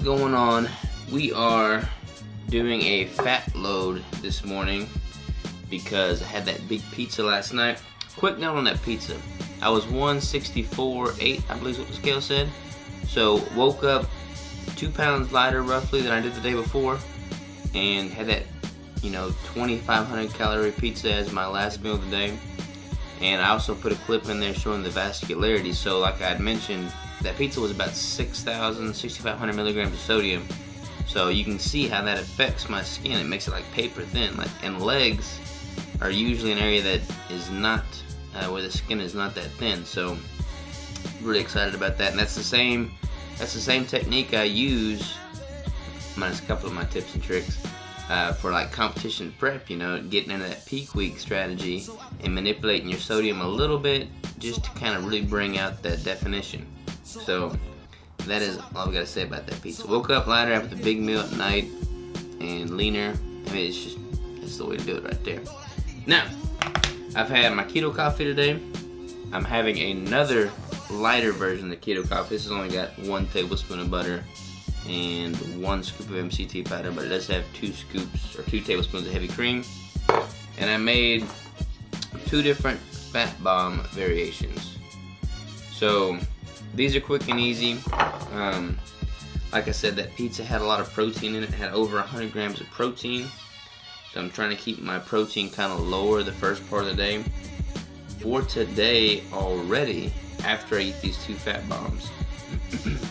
going on? We are doing a fat load this morning because I had that big pizza last night. Quick note on that pizza. I was 164.8, I believe is what the scale said. So woke up 2 pounds lighter roughly than I did the day before, and had that, 2,500 calorie pizza as my last meal of the day. And I also put a clip in there showing the vascularity. So like I had mentioned, that pizza was about 6,500 milligrams of sodium. So you can see how that affects my skin. It makes it like paper thin. And legs are usually an area that is not, where the skin is not that thin. So really excited about that. And that's the same technique I use, minus a couple of my tips and tricks, for like competition prep, getting into that peak week strategy and manipulating your sodium a little bit just to kind of really bring out that definition. So that is all I've got to say about that pizza. Woke up lighter after the big meal at night and leaner. I mean, it's the way to do it right there. Now, I've had my keto coffee today. I'm having another lighter version of the keto coffee. This has only got 1 tablespoon of butter and 1 scoop of MCT powder, but it does have 2 scoops or 2 tablespoons of heavy cream. And I made 2 different fat bomb variations. So these are quick and easy. Like I said, that pizza had a lot of protein in it. It had over 100 grams of protein. So I'm trying to keep my protein kind of lower the first part of the day. For today already, after I eat these 2 fat bombs,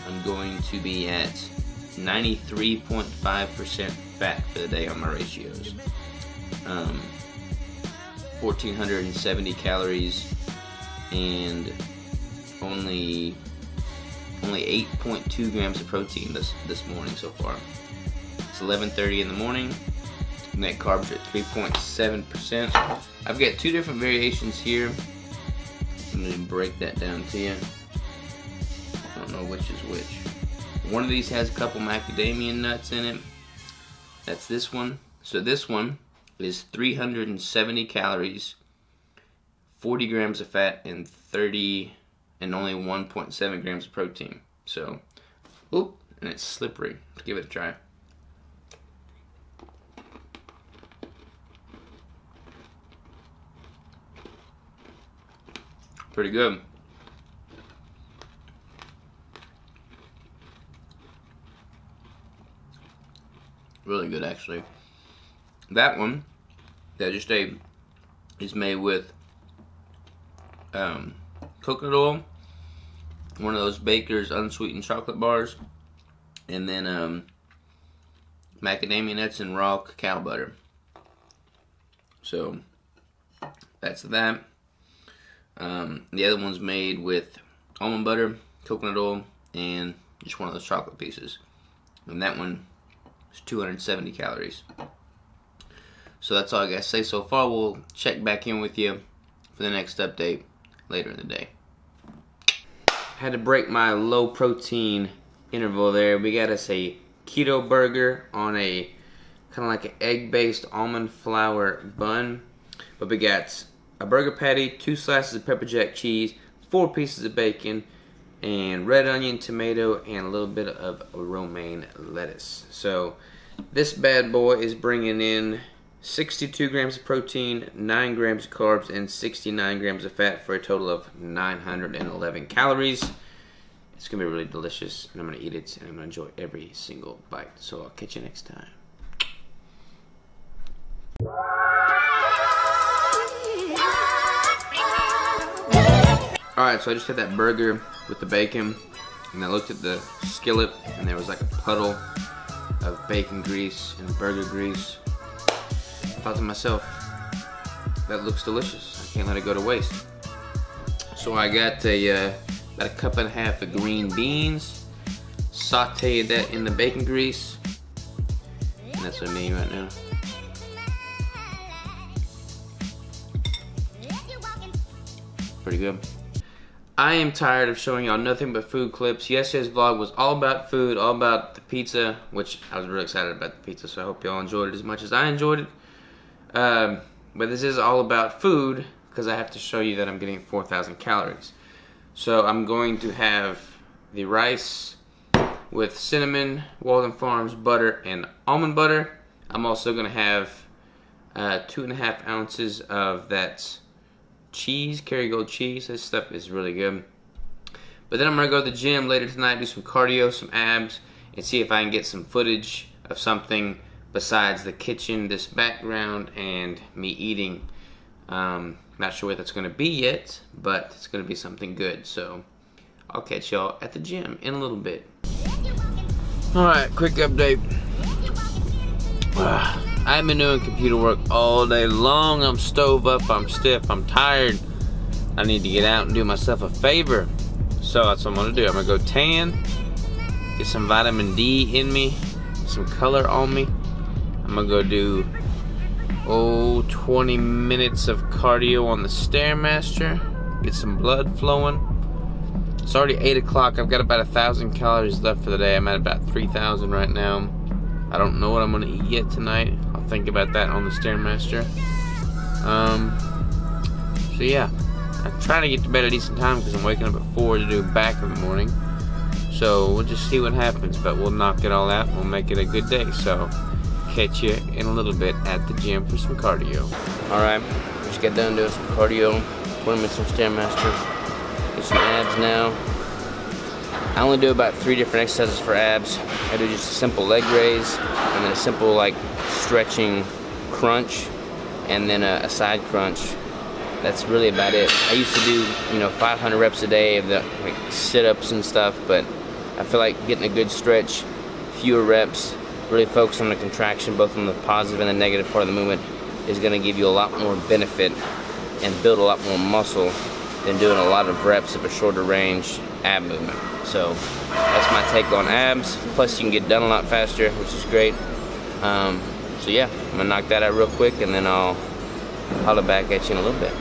I'm going to be at 93.5% fat for the day on my ratios. 1,470 calories and only 8.2 grams of protein this morning so far. It's 11:30 in the morning. Net carbs are at 3.7%. I've got 2 different variations here. I'm going to break that down to you. I don't know which is which. One of these has a couple macadamia nuts in it. That's this one. So this one is 370 calories, 40 grams of fat, and only 1.7 grams of protein. So, and it's slippery. Let's give it a try. Pretty good. Really good, actually. That one that I just ate is made with coconut oil, one of those Baker's unsweetened chocolate bars, and then macadamia nuts and raw cacao butter. So that's that. The other one's made with almond butter, coconut oil, and just one of those chocolate pieces. And that one is 270 calories. So that's all I gotta say so far. We'll check back in with you for the next update later in the day. Had to break my low protein interval there. We got us a Keto Burger on a kind of like an egg-based almond flour bun. But we got a burger patty, 2 slices of pepper jack cheese, 4 pieces of bacon, and red onion, tomato, and a little bit of romaine lettuce. So this bad boy is bringing in 62 grams of protein, 9 grams of carbs, and 69 grams of fat for a total of 911 calories. It's going to be really delicious, and I'm going to eat it, and I'm going to enjoy every single bite. So I'll catch you next time. Alright, so I just had that burger with the bacon, and I looked at the skillet, and there was like a puddle of bacon grease and burger grease. I thought to myself, that looks delicious. I can't let it go to waste. So I got about a cup and a half of green beans, sauteed that in the bacon grease, and that's what I'm eating right now. Pretty good. I am tired of showing y'all nothing but food clips. Yesterday's vlog was all about food, all about the pizza, which I was really excited about the pizza, so I hope y'all enjoyed it as much as I enjoyed it. But this is all about food because I have to show you that I'm getting 4,000 calories. So I'm going to have the rice with cinnamon, Walden Farms butter, and almond butter. I'm also going to have 2.5 ounces of that cheese, Kerrygold cheese. This stuff is really good. But then I'm going to go to the gym later tonight, do some cardio, some abs, and see if I can get some footage of something besides the kitchen, this background, and me eating. Not sure what that's going to be yet, but it's going to be something good. So I'll catch y'all at the gym in a little bit. Alright, quick update. I've been doing computer work all day long. I'm stove up, I'm stiff, I'm tired. I need to get out and do myself a favor. So that's what I'm going to do. I'm going to go tan, get some vitamin D in me, some color on me. I'm going to go do 20 minutes of cardio on the Stairmaster, get some blood flowing. It's already 8 o'clock. I've got about 1,000 calories left for the day. I'm at about 3,000 right now. I don't know what I'm gonna eat yet tonight. I'll think about that on the Stairmaster. So yeah, I'm trying to get to bed at a decent time because I'm waking up at 4 to do back in the morning. So we'll just see what happens, but we'll knock it all out and we'll make it a good day. So catch you in a little bit at the gym for some cardio. Alright, just got done doing some cardio, 20 minutes on Stairmaster. Do some abs now. I only do about 3 different exercises for abs. I do just a simple leg raise, and then a simple like stretching crunch, and then a side crunch. That's really about it. I used to do 500 reps a day of the like sit-ups and stuff, but I feel like getting a good stretch, fewer reps, really focus on the contraction, both on the positive and the negative part of the movement, is going to give you a lot more benefit and build a lot more muscle than doing a lot of reps of a shorter range ab movement. So that's my take on abs. Plus you can get done a lot faster, which is great. So yeah, I'm going to knock that out real quick and then I'll holler back at you in a little bit.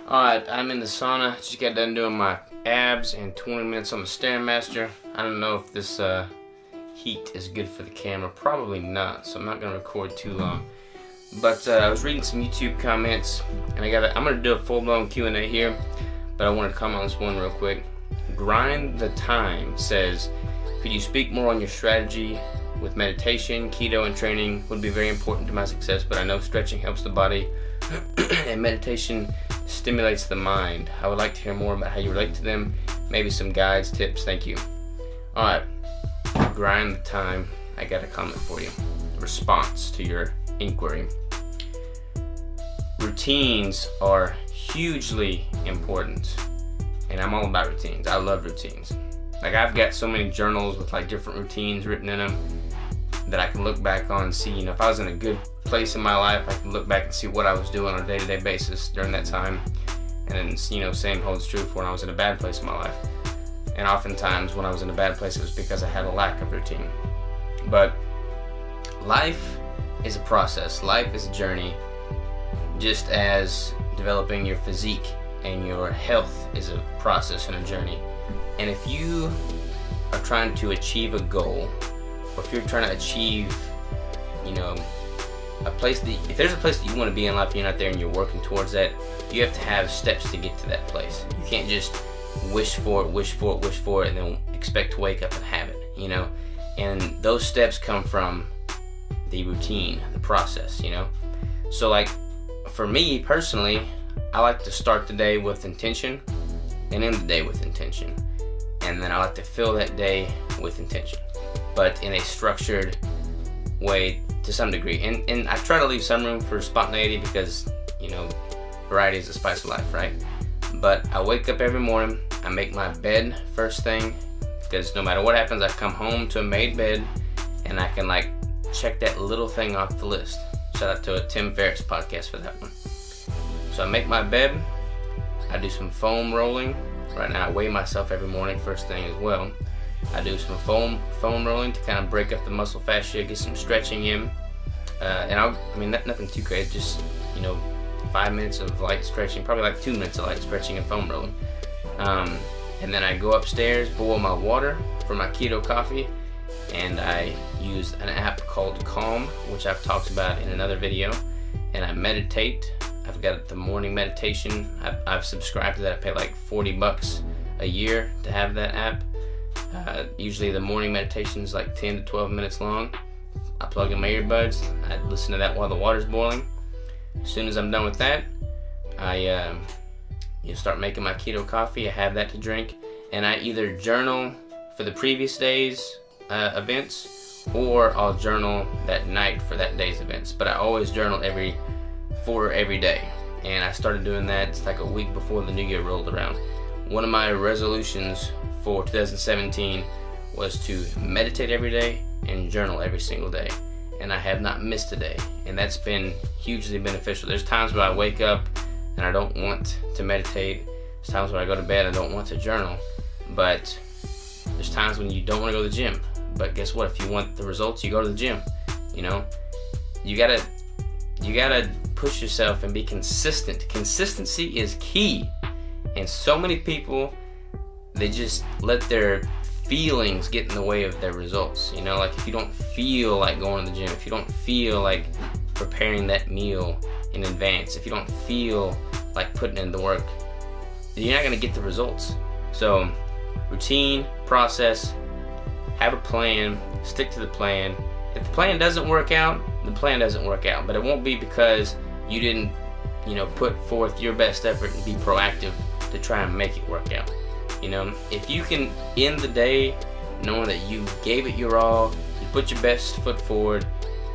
Alright, I'm in the sauna. Just got done doing my abs and 20 minutes on the Stairmaster. I don't know if this heat is good for the camera. Probably not, so I'm not going to record too long. But I was reading some YouTube comments, and I'm going to do a full-blown Q&A here, but I want to comment on this one real quick. Grind the Time says, could you speak more on your strategy with meditation, keto, and training would be very important to my success, but I know stretching helps the body and meditation stimulates the mind. I would like to hear more about how you relate to them, maybe some guides, tips. Thank you. Alright, Grind the Time. I got a comment for you. Response to your inquiry. Routines are hugely important, and I'm all about routines. I love routines. Like, I've got so many journals with like different routines written in them that I can look back on and see, if I was in a good place in my life, I can look back and see what I was doing on a day-to-day basis during that time. And then, same holds true for when I was in a bad place in my life. And oftentimes when I was in a bad place, it was because I had a lack of routine. But life is a process. Life is a journey, just as developing your physique and your health is a process and a journey. And if you are trying to achieve a goal, or if you're trying to achieve, a place that, if there's a place that you want to be in life and you're not there and you're working towards that, you have to have steps to get to that place. You can't just wish for it, and then expect to wake up and have it, And those steps come from the routine, the process, So like, for me personally, I like to start the day with intention and end the day with intention. And then I like to fill that day with intention, but in a structured way to some degree. And I try to leave some room for spontaneity because, variety is the spice of life, right? But I wake up every morning, I make my bed first thing, because no matter what happens, I come home to a made bed, and I can like check that little thing off the list. Shout out to a Tim Ferriss podcast for that one. So I make my bed, I do some foam rolling. Right now I weigh myself every morning first thing as well. I do some foam rolling to kind of break up the muscle fascia, get some stretching in. And I mean, nothing too crazy, just, you know, 5 minutes of light stretching, probably like 2 minutes of light stretching and foam rolling. And then I go upstairs, boil my water for my keto coffee, and I use an app called Calm, which I've talked about in another video, and I meditate. I've got the morning meditation. I've subscribed to that. I pay like $40 a year to have that app. Usually the morning meditation is like 10 to 12 minutes long. I plug in my earbuds, I listen to that while the water's boiling. As soon as I'm done with that, I start making my keto coffee. I have that to drink, and I either journal for the previous day's events, or I'll journal that night for that day's events. But I always journal every day, and I started doing that like a week before the new year rolled around. One of my resolutions for 2017 was to meditate every day and journal every single day, and I have not missed a day, and that's been hugely beneficial. There's times where I wake up and I don't want to meditate. There's times when I go to bed and I don't want to journal, but there's times when you don't want to go to the gym. But guess what? If you want the results, you go to the gym. You know, you gotta push yourself and be consistent. Consistency is key, and so many people, they just let their feelings get in the way of their results. You know, like if you don't feel like going to the gym, if you don't feel like preparing that meal in advance, if you don't feel like putting in the work, then you're not going to get the results. So routine, process, have a plan, stick to the plan. If the plan doesn't work out, the plan doesn't work out, but it won't be because you didn't, you know, put forth your best effort and be proactive to try and make it work out. You know, if you can end the day knowing that you gave it your all, you put your best foot forward,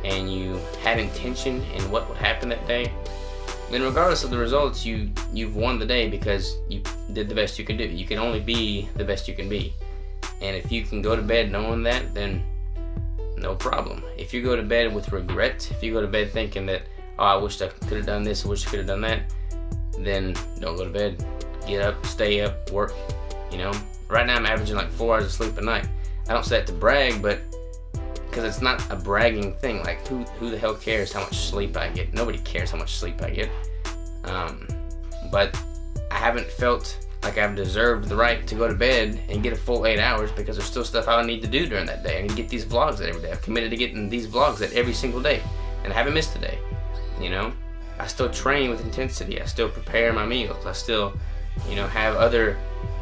and you had intention in what would happen that day, then regardless of the results, you've won the day because you did the best you can do. You can only be the best you can be. And if you can go to bed knowing that, then no problem. If you go to bed with regret, if you go to bed thinking that, oh, I wish I could have done this, I wish I could have done that, then don't go to bed. Get up, stay up, work. You know, right now I'm averaging like 4 hours of sleep a night. I don't say that to brag, but because it's not a bragging thing. Like who the hell cares how much sleep I get? Nobody cares how much sleep I get. But I haven't felt like I've deserved the right to go to bed and get a full 8 hours, because there's still stuff I need to do during that day. I need to get these vlogs out every day. I've committed to getting these vlogs out every single day, and I haven't missed a day. You know, I still train with intensity. I still prepare my meals. I still, you know, have other,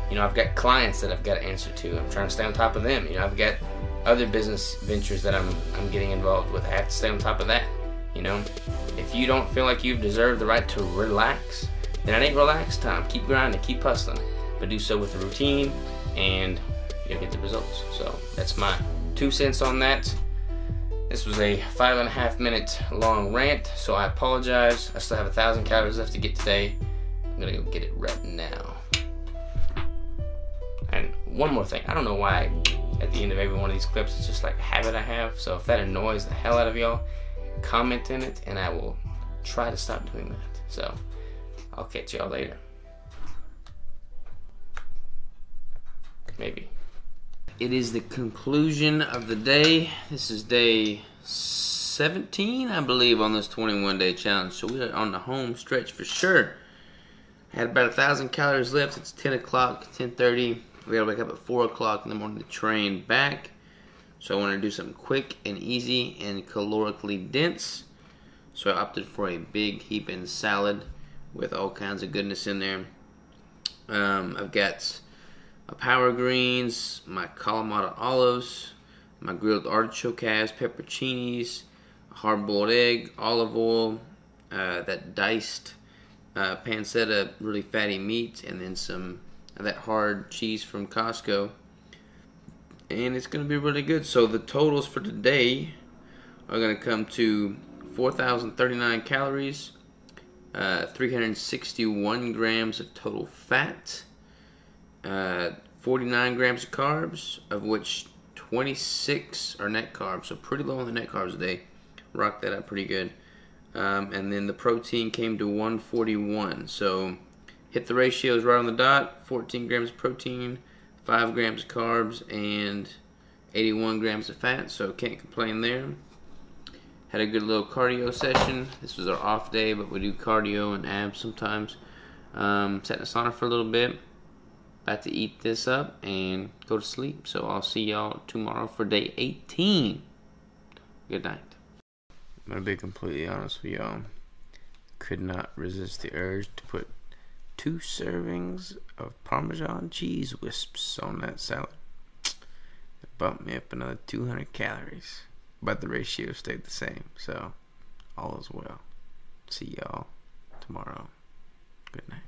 you know, I've got clients that I've got to answer to. I'm trying to stay on top of them. You know, I've got other business ventures that I'm getting involved with. I have to stay on top of that. You know, if you don't feel like you've deserved the right to relax, then it ain't relax time. Keep grinding, keep hustling, but do so with a routine, and you'll get the results. So that's my 2 cents on that. This was a 5.5 minute long rant, so I apologize. I still have 1,000 calories left to get today. I'm gonna go get it right now. And one more thing, I don't know why at the end of every one of these clips it's just like a habit I have. So if that annoys the hell out of y'all, comment in it and I will try to stop doing that. So I'll catch y'all later. Maybe. It is the conclusion of the day. This is day 17, I believe, on this 21-day challenge. So we are on the home stretch for sure. I had about 1,000 calories left. It's 10 o'clock, 10:30. We gotta wake up at 4 o'clock in the morning to train back. So I want to do something quick and easy and calorically dense. So I opted for a big heaping salad with all kinds of goodness in there. I've got my power greens, my Kalamata olives, my grilled artichoke calves, pepperoncinis, a hard-boiled egg, olive oil, that diced pancetta, really fatty meat, and then some of that hard cheese from Costco. And it's going to be really good. So the totals for today are going to come to 4,039 calories, 361 grams of total fat, 49 grams of carbs, of which 26 are net carbs, so pretty low on the net carbs today. Rocked that up pretty good. And then the protein came to 141, so hit the ratios right on the dot. 14 grams of protein, 5 grams of carbs, and 81 grams of fat, so can't complain there. Had a good little cardio session. This was our off day, but we do cardio and abs sometimes. Sat in the sauna for a little bit. About to eat this up and go to sleep. So I'll see y'all tomorrow for day 18. Good night. I'm going to be completely honest with y'all. Could not resist the urge to put 2 servings of Parmesan cheese wisps on that salad. It bumped me up another 200 calories. But the ratio stayed the same, so all is well. See y'all tomorrow. Good night.